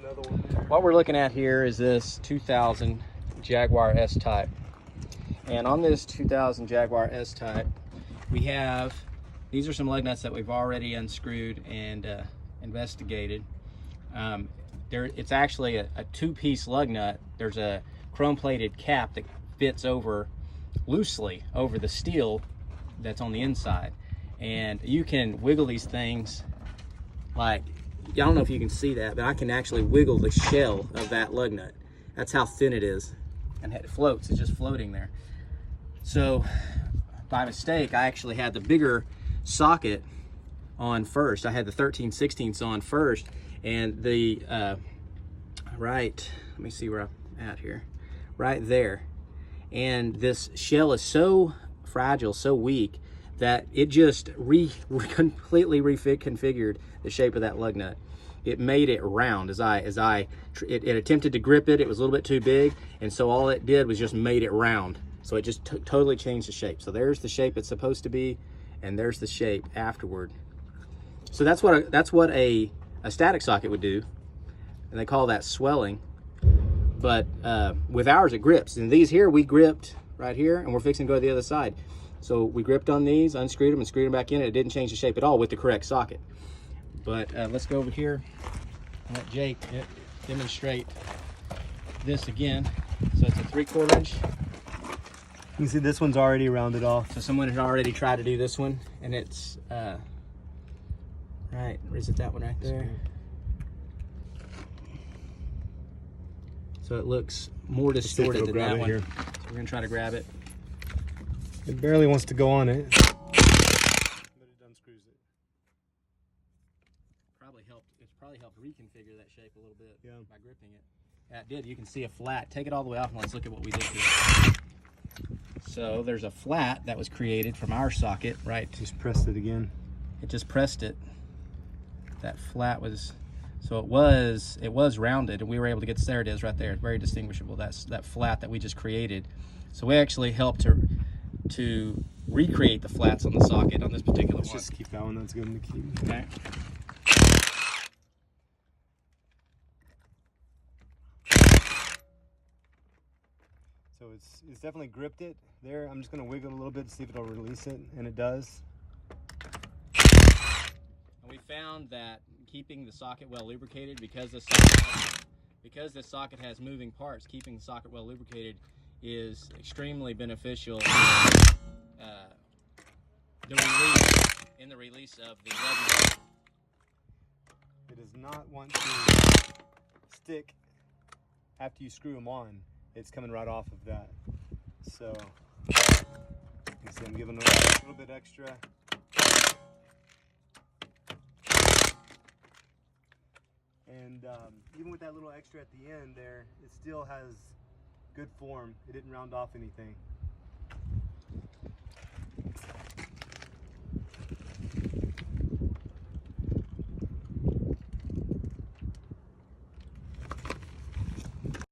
another one there. What we're looking at here is this 2000 Jaguar S-Type. And on this 2000 Jaguar S-Type, we have, these are some lug nuts that we've already unscrewed and investigated. It's actually a two-piece lug nut. There's a chrome-plated cap that fits over loosely over the steel that's on the inside. And you can wiggle these things like, I don't know if you can see that, but I can actually wiggle the shell of that lug nut. That's how thin it is. And it floats, it's just floating there. So by mistake, I actually had the bigger socket on first. I had the 13/16 on first, and the let me see where I'm at here, right there. And this shell is so fragile, so weak, that it just completely reconfigured the shape of that lug nut. It made it round it attempted to grip it. It was a little bit too big, and so all it did was just made it round. So it just totally changed the shape. So there's the shape it's supposed to be, and there's the shape afterward. So that's what a static socket would do, and they call that swelling. But with ours, it grips. And these here, we gripped right here, and we're fixing to go to the other side. So we gripped on these, unscrewed them, and screwed them back in, and it didn't change the shape at all with the correct socket. But let's go over here and let Jake demonstrate this again. So it's a 3/4 inch. You can see this one's already rounded off. So someone had already tried to do this one, and it's right, or is it that one right there? So it looks more distorted than that one. Here. So we're gonna try to grab it. It barely wants to go on it, but it unscrews it. It's probably helped reconfigure that shape a little bit, yeah, by gripping it. Yeah, it did. You can see a flat. Take it all the way off and let's look at what we did here. So there's a flat that was created from our socket, right? Just pressed it again. It just pressed it. That flat was, so it was rounded, and we were able to get, there it is right there, very distinguishable. That's that flat that we just created. So we actually helped to recreate the flats on the socket on this particular one. Let's just keep that one, that's good to keep. Okay. So it's definitely gripped it there. I'm just gonna wiggle it a little bit to see if it'll release it, and it does. And we found that keeping the socket well lubricated, because this socket has moving parts, keeping the socket well lubricated is extremely beneficial in the release of the lug nut. It does not want to stick after you screw them on. It's coming right off of that. So you can see I'm giving it a little bit extra. And even with that little extra at the end there, it still has good form. It didn't round off anything.